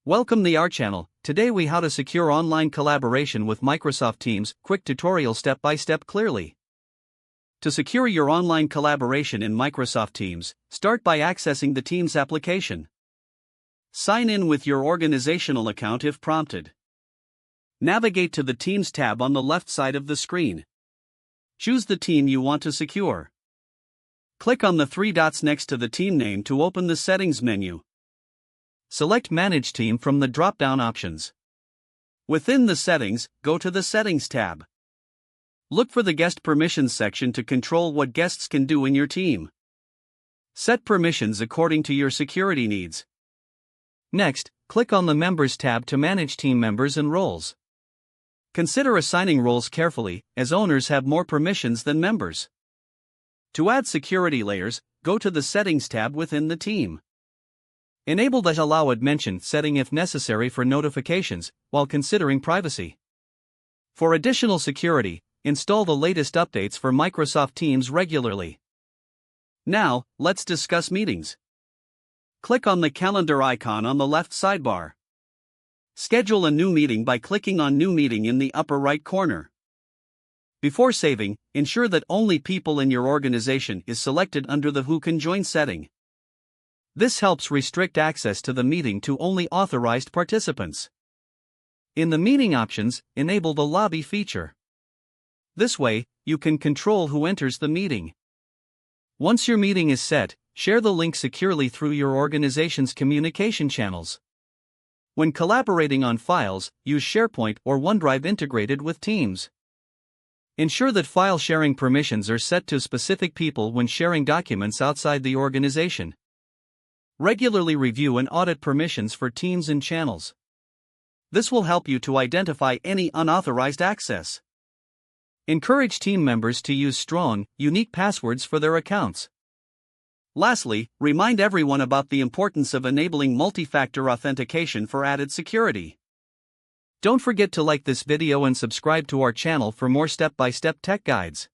Welcome to our channel. Today we how to secure online collaboration with Microsoft Teams, quick tutorial step by step clearly. To secure your online collaboration in Microsoft Teams, start by accessing the Teams application. Sign in with your organizational account if prompted. Navigate to the Teams tab on the left side of the screen. Choose the team you want to secure. Click on the three dots next to the team name to open the settings menu. Select Manage Team from the drop-down options. Within the settings, go to the Settings tab. Look for the Guest Permissions section to control what guests can do in your team. Set permissions according to your security needs. Next, click on the Members tab to manage team members and roles. Consider assigning roles carefully, as owners have more permissions than members. To add security layers, go to the Settings tab within the team. Enable the Allow Admin setting if necessary for notifications, while considering privacy. For additional security, install the latest updates for Microsoft Teams regularly. Now, let's discuss meetings. Click on the calendar icon on the left sidebar. Schedule a new meeting by clicking on New Meeting in the upper right corner. Before saving, ensure that only people in your organization is selected under the Who Can Join setting. This helps restrict access to the meeting to only authorized participants. In the meeting options, enable the lobby feature. This way, you can control who enters the meeting. Once your meeting is set, share the link securely through your organization's communication channels. When collaborating on files, use SharePoint or OneDrive integrated with Teams. Ensure that file sharing permissions are set to specific people when sharing documents outside the organization. Regularly review and audit permissions for teams and channels. This will help you to identify any unauthorized access. Encourage team members to use strong, unique passwords for their accounts. Lastly, remind everyone about the importance of enabling multi-factor authentication for added security. Don't forget to like this video and subscribe to our channel for more step-by-step tech guides.